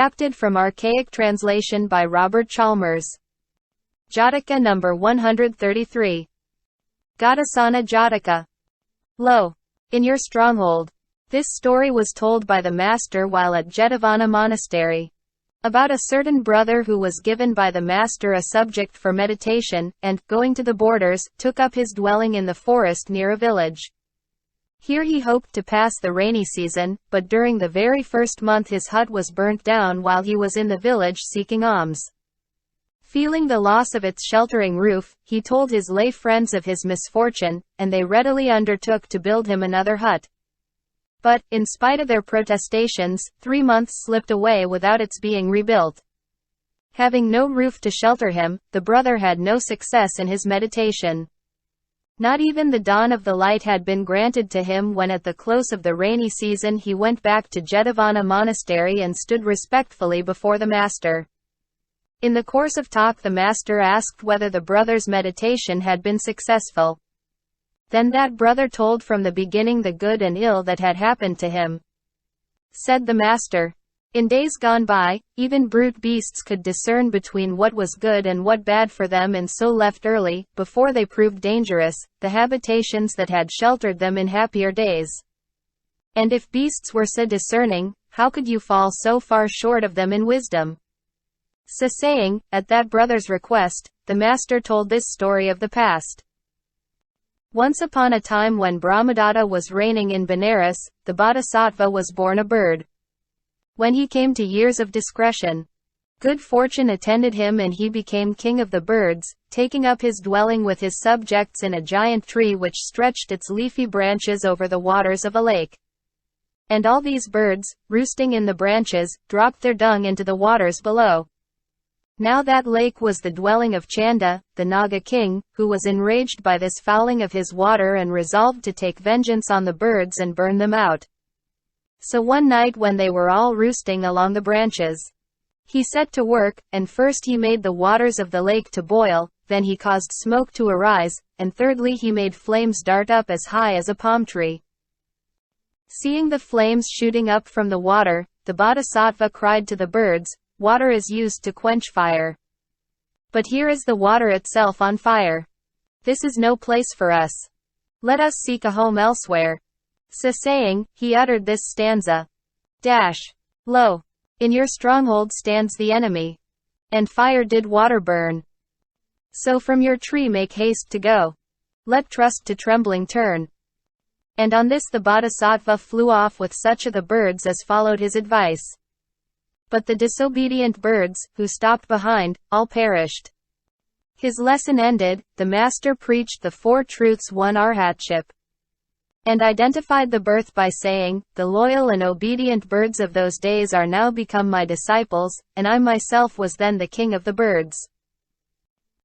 Adapted from archaic translation by Robert Chalmers. Jataka number 133. Ghatāsana-Jātaka. Lo! In your stronghold. This story was told by the master while at Jetavana monastery. About a certain brother who was given by the master a subject for meditation, and, going to the borders, took up his dwelling in the forest near a village. Here he hoped to pass the rainy season, but during the very first month his hut was burnt down while he was in the village seeking alms. Feeling the loss of its sheltering roof, he told his lay friends of his misfortune, and they readily undertook to build him another hut. But, in spite of their protestations, 3 months slipped away without its being rebuilt. Having no roof to shelter him, the brother had no success in his meditation. Not even the dawn of the light had been granted to him when at the close of the rainy season he went back to Jetavana monastery and stood respectfully before the master. In the course of talk the master asked whether the brother's meditation had been successful. Then that brother told from the beginning the good and ill that had happened to him. Said the master, "In days gone by, even brute beasts could discern between what was good and what bad for them, and so left early, before they proved dangerous, the habitations that had sheltered them in happier days. And if beasts were so discerning, how could you fall so far short of them in wisdom?" So saying, at that brother's request, the master told this story of the past. Once upon a time when Brahmadatta was reigning in Benares, the Bodhisattva was born a bird. When he came to years of discretion, good fortune attended him and he became king of the birds, taking up his dwelling with his subjects in a giant tree which stretched its leafy branches over the waters of a lake. And all these birds, roosting in the branches, dropped their dung into the waters below. Now that lake was the dwelling of Chanda, the Naga king, who was enraged by this fouling of his water and resolved to take vengeance on the birds and burn them out. So one night when they were all roosting along the branches, he set to work, and first he made the waters of the lake to boil, then he caused smoke to arise, and thirdly he made flames dart up as high as a palm tree. Seeing the flames shooting up from the water, the Bodhisattva cried to the birds, "Water is used to quench fire. But here is the water itself on fire. This is no place for us. Let us seek a home elsewhere." So saying, he uttered this stanza. Lo! In your stronghold stands the enemy. And fire did water burn. So from your tree make haste to go. Let trust to trembling turn. And on this the Bodhisattva flew off with such of the birds as followed his advice. But the disobedient birds, who stopped behind, all perished. His lesson ended, the master preached the 4 truths won arhatship. And identified the birth by saying, "The loyal and obedient birds of those days are now become my disciples, and I myself was then the king of the birds."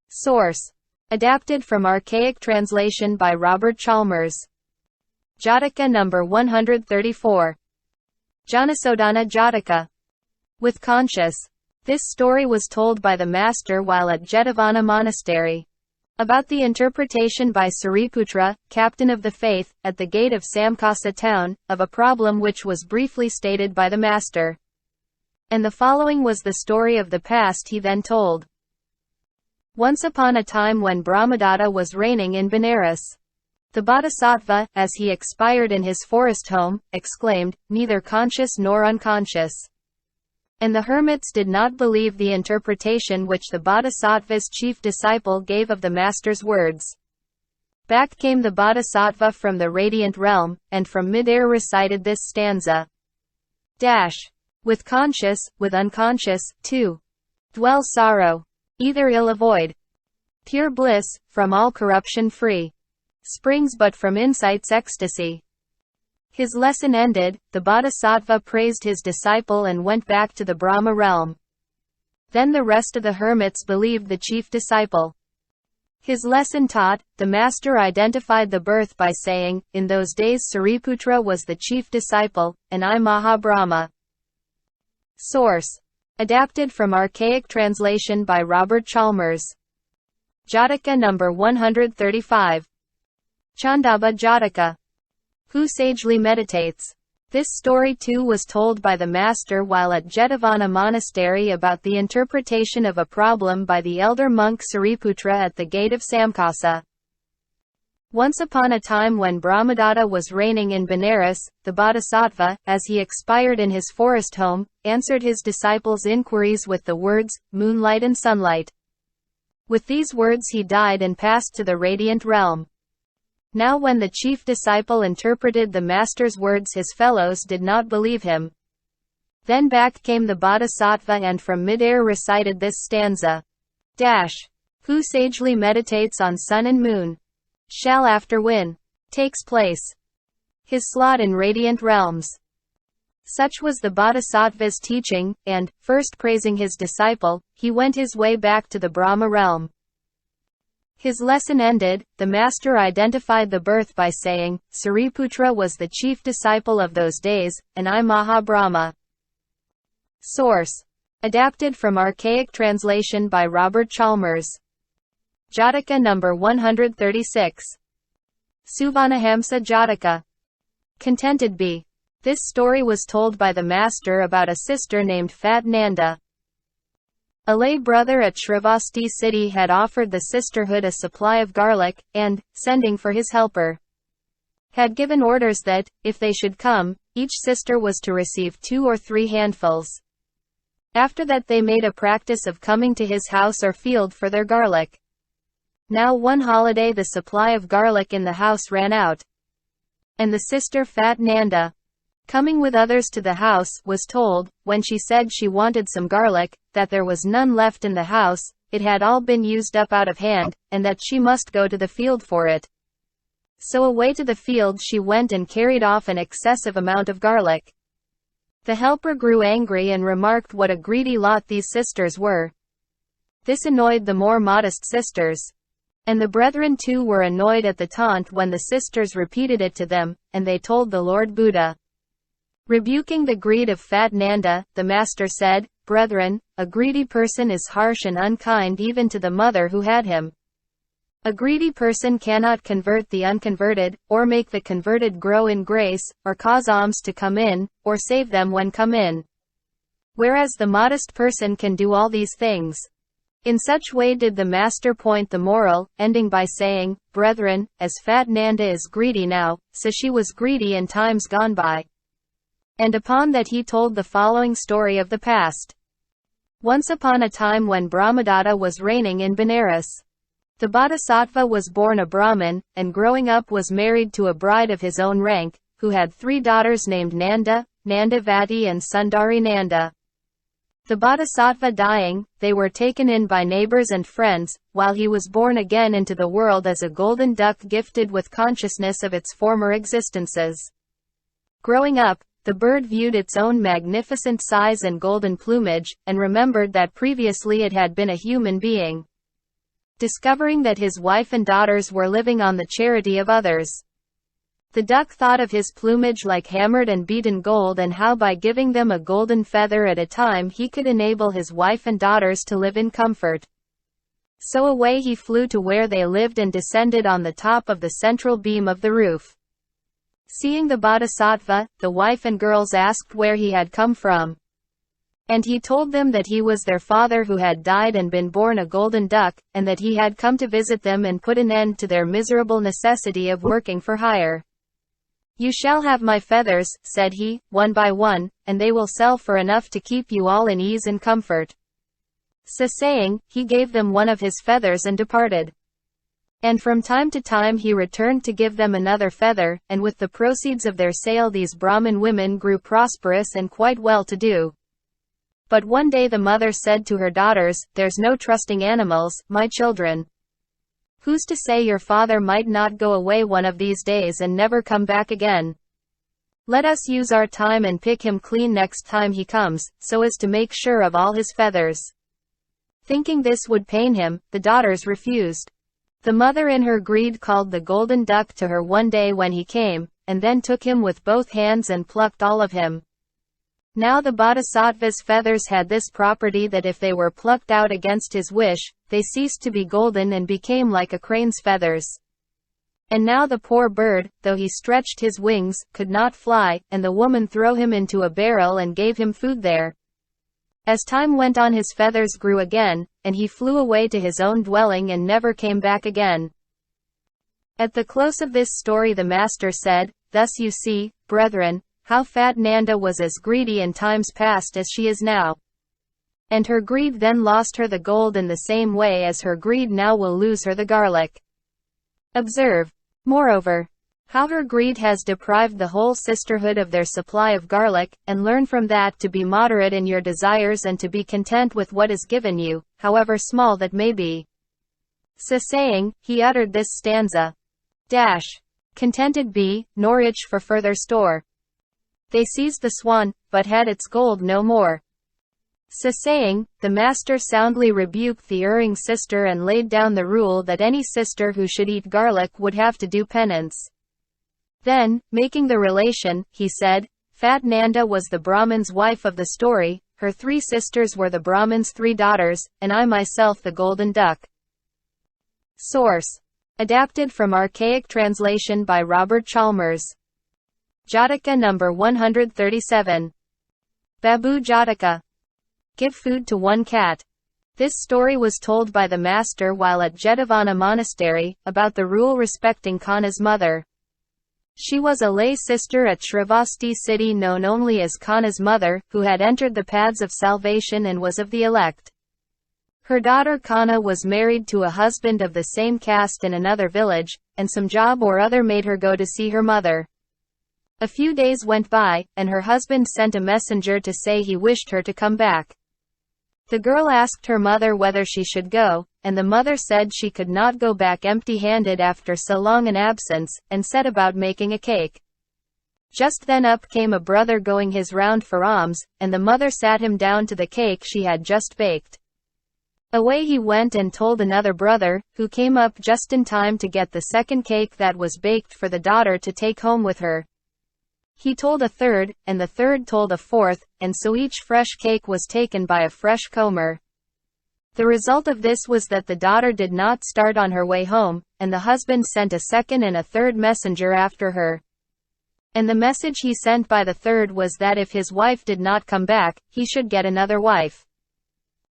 Source. Adapted from archaic translation by Robert Chalmers. Jataka number 134. Jhānasodhana-Jātaka. With conscious. This story was told by the master while at Jetavana monastery. About the interpretation by Sariputra, captain of the faith, at the gate of Samkasa town, of a problem which was briefly stated by the master. And the following was the story of the past he then told. Once upon a time when Brahmadatta was reigning in Benares, the Bodhisattva, as he expired in his forest home, exclaimed, "Neither conscious nor unconscious." And the hermits did not believe the interpretation which the Bodhisattva's chief disciple gave of the master's words. Back came the Bodhisattva from the radiant realm, and from mid-air recited this stanza. With conscious, with unconscious, too. Dwell sorrow. Either ill avoid. Pure bliss, from all corruption free. Springs but from insight's ecstasy. His lesson ended, the Bodhisattva praised his disciple and went back to the Brahma realm. Then the rest of the hermits believed the chief disciple. His lesson taught, the master identified the birth by saying, "In those days Sariputra was the chief disciple, and I Mahabrahma." Source. Adapted from archaic translation by Robert Chalmers. Jataka number 135. Candābha-Jātaka. Who sagely meditates. This story too was told by the master while at Jetavana monastery about the interpretation of a problem by the elder monk Sariputra at the gate of Samkasa. Once upon a time when Brahmadatta was reigning in Benares, the Bodhisattva, as he expired in his forest home, answered his disciples' inquiries with the words, "Moonlight and sunlight." With these words he died and passed to the radiant realm. Now when the chief disciple interpreted the master's words, his fellows did not believe him. Then back came the Bodhisattva and from mid-air recited this stanza. Who sagely meditates on sun and moon, shall after when takes place his slot in radiant realms. Such was the Bodhisattva's teaching, and, first praising his disciple, he went his way back to the Brahma realm. His lesson ended, the master identified the birth by saying, Sariputra was the chief disciple of those days, and I Maha-Brahma. Source. Adapted from archaic translation by Robert Chalmers. Jataka number 136. Suvaṇṇahaṁsa-Jātaka. Contented be. This story was told by the master about a sister named Fat Nanda. A lay brother at Shrivasti city had offered the sisterhood a supply of garlic, and, sending for his helper, had given orders that, if they should come, each sister was to receive 2 or 3 handfuls. After that they made a practice of coming to his house or field for their garlic. Now one holiday the supply of garlic in the house ran out. And the sister Fat Nanda, coming with others to the house, was told, when she said she wanted some garlic, that there was none left in the house, it had all been used up out of hand, and that she must go to the field for it. So away to the field she went and carried off an excessive amount of garlic. The helper grew angry and remarked what a greedy lot these sisters were. This annoyed the more modest sisters. And the brethren too were annoyed at the taunt when the sisters repeated it to them, and they told the Lord Buddha. Rebuking the greed of Fat Nanda, the master said, Brethren, a greedy person is harsh and unkind even to the mother who had him. A greedy person cannot convert the unconverted, or make the converted grow in grace, or cause alms to come in, or save them when come in. Whereas the modest person can do all these things. In such way did the master point the moral, ending by saying, Brethren, as Fat Nanda is greedy now, so she was greedy in times gone by. And upon that he told the following story of the past. Once upon a time when Brahmadatta was reigning in Benares, the Bodhisattva was born a Brahmin, and growing up was married to a bride of his own rank, who had 3 daughters named Nanda, Nandavati and Sundari Nanda. The Bodhisattva dying, they were taken in by neighbors and friends, while he was born again into the world as a golden duck gifted with consciousness of its former existences. Growing up, the bird viewed its own magnificent size and golden plumage, and remembered that previously it had been a human being. Discovering that his wife and daughters were living on the charity of others, the duck thought of his plumage like hammered and beaten gold and how by giving them a golden feather at a time he could enable his wife and daughters to live in comfort. So away he flew to where they lived and descended on the top of the central beam of the roof. Seeing the Bodhisattva, the wife and girls asked where he had come from. And he told them that he was their father who had died and been born a golden duck, and that he had come to visit them and put an end to their miserable necessity of working for hire. You shall have my feathers, said he, one by one, and they will sell for enough to keep you all in ease and comfort. So saying, he gave them one of his feathers and departed. And from time to time he returned to give them another feather, and with the proceeds of their sale these Brahmin women grew prosperous and quite well-to-do. But one day the mother said to her daughters, There's no trusting animals, my children. Who's to say your father might not go away one of these days and never come back again? Let us use our time and pick him clean next time he comes, so as to make sure of all his feathers. Thinking this would pain him, the daughters refused. The mother in her greed called the golden duck to her one day when he came, and then took him with both hands and plucked all of him. Now the Bodhisattva's feathers had this property that if they were plucked out against his wish, they ceased to be golden and became like a crane's feathers. And now the poor bird, though he stretched his wings, could not fly, and the woman threw him into a barrel and gave him food there. As time went on his feathers grew again, and he flew away to his own dwelling and never came back again. At the close of this story the master said, "Thus you see, brethren, how fat Nanda was as greedy in times past as she is now. And her greed then lost her the gold in the same way as her greed now will lose her the garlic. Observe, moreover, how her greed has deprived the whole sisterhood of their supply of garlic, and learn from that to be moderate in your desires and to be content with what is given you, however small that may be." So saying, he uttered this stanza. Contented be, nor itch for further store. They seized the swan, but had its gold no more. So saying, the master soundly rebuked the erring sister and laid down the rule that any sister who should eat garlic would have to do penance. Then, making the relation, he said, "Fat Nanda was the Brahmin's wife of the story, her 3 sisters were the Brahmin's 3 daughters, and I myself the golden duck." Source: adapted from archaic translation by Robert Chalmers. Jataka number 137. Babbu-Jātaka. Give food to one cat. This story was told by the master while at Jetavana monastery, about the rule respecting Kanha's mother. She was a lay sister at Sravasti city known only as Kanha's mother, who had entered the paths of salvation and was of the elect. Her daughter Khuddaka was married to a husband of the same caste in another village, and some job or other made her go to see her mother. A few days went by, and her husband sent a messenger to say he wished her to come back. The girl asked her mother whether she should go, and the mother said she could not go back empty-handed after so long an absence, and set about making a cake. Just then up came a brother going his round for alms, and the mother sat him down to the cake she had just baked. Away he went and told another brother, who came up just in time to get the second cake that was baked for the daughter to take home with her. He told a third, and the third told a fourth, and so each fresh cake was taken by a fresh comer. The result of this was that the daughter did not start on her way home, and the husband sent a second and a third messenger after her. And the message he sent by the third was that if his wife did not come back, he should get another wife.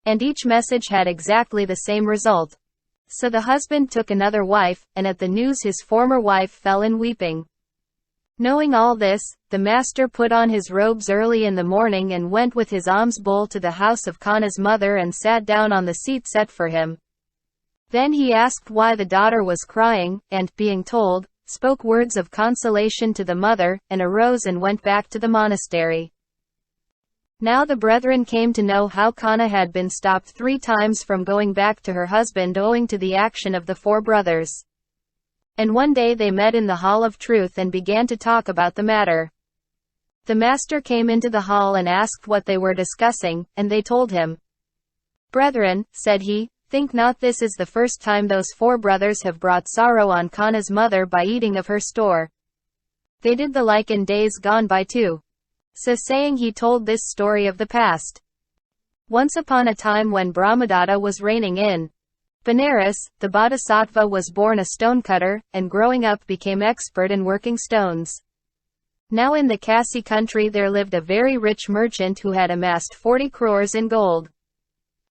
And each message had exactly the same result. So the husband took another wife, and at the news his former wife fell in weeping. Knowing all this, the master put on his robes early in the morning and went with his alms bowl to the house of Khuddaka's mother and sat down on the seat set for him. Then he asked why the daughter was crying, and, being told, spoke words of consolation to the mother, and arose and went back to the monastery. Now the brethren came to know how Khuddaka had been stopped 3 times from going back to her husband owing to the action of the 4 brothers. And one day they met in the Hall of Truth and began to talk about the matter. The master came into the hall and asked what they were discussing, and they told him. "Brethren," said he, "think not this is the first time those 4 brothers have brought sorrow on Khuddaka's mother by eating of her store. They did the like in days gone by too." So saying he told this story of the past. Once upon a time when Brahmadatta was reigning in Benares, the Bodhisattva was born a stonecutter, and growing up became expert in working stones. Now in the Kasi country there lived a very rich merchant who had amassed 40 crores in gold.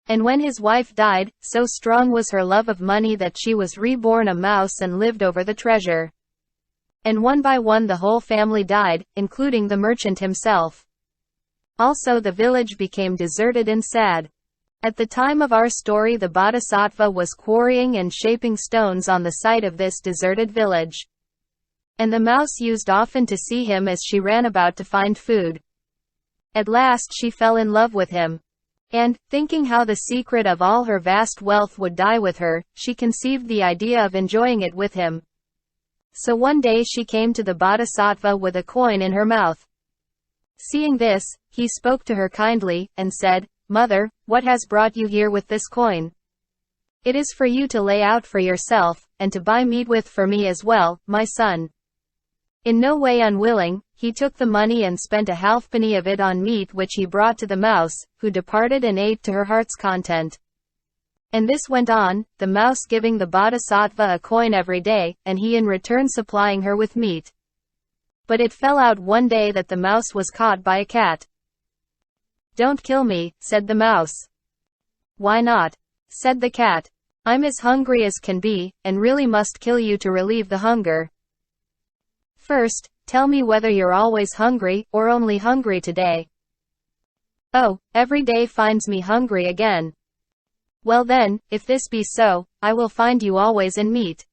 And when his wife died, so strong was her love of money that she was reborn a mouse and lived over the treasure. And one by one the whole family died, including the merchant himself. Also the village became deserted and sad. At the time of our story the Bodhisattva was quarrying and shaping stones on the site of this deserted village. And the mouse used often to see him as she ran about to find food. At last she fell in love with him. And, thinking how the secret of all her vast wealth would die with her, she conceived the idea of enjoying it with him. So one day she came to the Bodhisattva with a coin in her mouth. Seeing this, he spoke to her kindly, and said, "Mother, what has brought you here with this coin? It is for you to lay out for yourself, and to buy meat with for me as well, my son." In no way unwilling, he took the money and spent a halfpenny of it on meat which he brought to the mouse, who departed and ate to her heart's content. And this went on, the mouse giving the bodhisattva a coin every day, and he in return supplying her with meat. But it fell out one day that the mouse was caught by a cat. "Don't kill me," said the mouse. "Why not?" said the cat. "I'm as hungry as can be, and really must kill you to relieve the hunger. First, tell me whether you're always hungry, or only hungry today." "Oh, every day finds me hungry again." "Well then, if this be so, I will find you always in meat.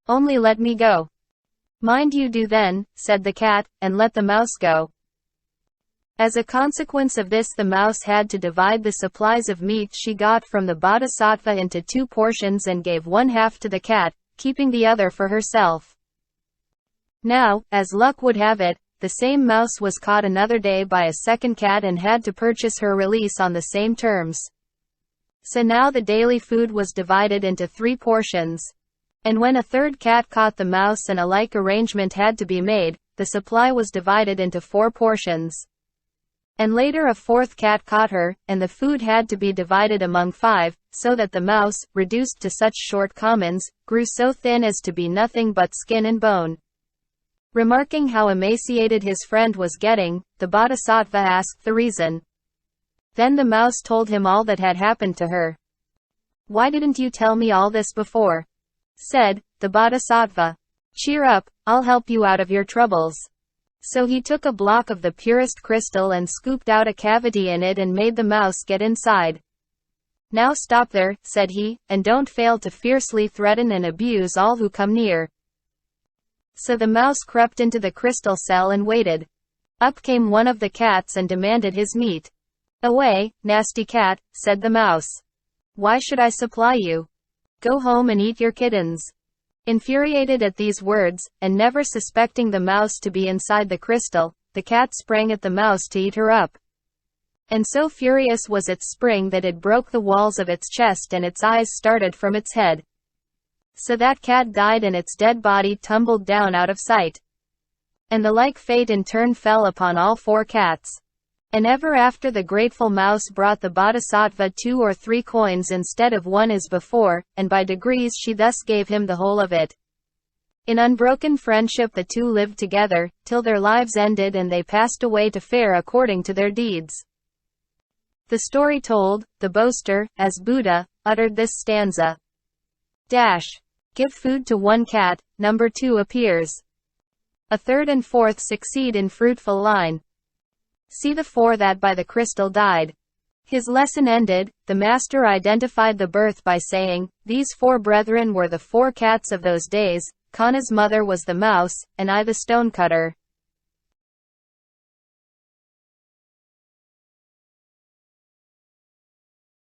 Only let me go." "Mind you do then," said the cat, and let the mouse go. As a consequence of this, the mouse had to divide the supplies of meat she got from the bodhisattva into 2 portions and gave one half to the cat, keeping the other for herself. Now, as luck would have it, the same mouse was caught another day by a second cat and had to purchase her release on the same terms. So now the daily food was divided into 3 portions. And when a third cat caught the mouse and a like arrangement had to be made, the supply was divided into 4 portions. And later a fourth cat caught her, and the food had to be divided among 5, so that the mouse, reduced to such short commons, grew so thin as to be nothing but skin and bone. Remarking how emaciated his friend was getting, the bodhisattva asked the reason. Then the mouse told him all that had happened to her. "Why didn't you tell me all this before?" said the bodhisattva. "Cheer up, I'll help you out of your troubles." So he took a block of the purest crystal and scooped out a cavity in it and made the mouse get inside. "Now stop there," said he, "and don't fail to fiercely threaten and abuse all who come near." So the mouse crept into the crystal cell and waited. Up came one of the cats and demanded his meat. "Away, nasty cat," said the mouse. "Why should I supply you? Go home and eat your kittens." Infuriated at these words, and never suspecting the mouse to be inside the crystal, the cat sprang at the mouse to eat her up. And so furious was its spring that it broke the walls of its chest and its eyes started from its head. So that cat died and its dead body tumbled down out of sight. And the like fate in turn fell upon all 4 cats. And ever after the grateful mouse brought the bodhisattva 2 or 3 coins instead of 1 as before, and by degrees she thus gave him the whole of it. In unbroken friendship the 2 lived together, till their lives ended and they passed away to fare according to their deeds. The story told, the boaster, as Buddha, uttered this stanza. Give food to 1 cat, number 2 appears. A third and fourth succeed in fruitful line. See the 4 that by the crystal died. His lesson ended, the master identified the birth by saying, "These 4 brethren were the 4 cats of those days, Kanha's mother was the mouse, and I the stonecutter."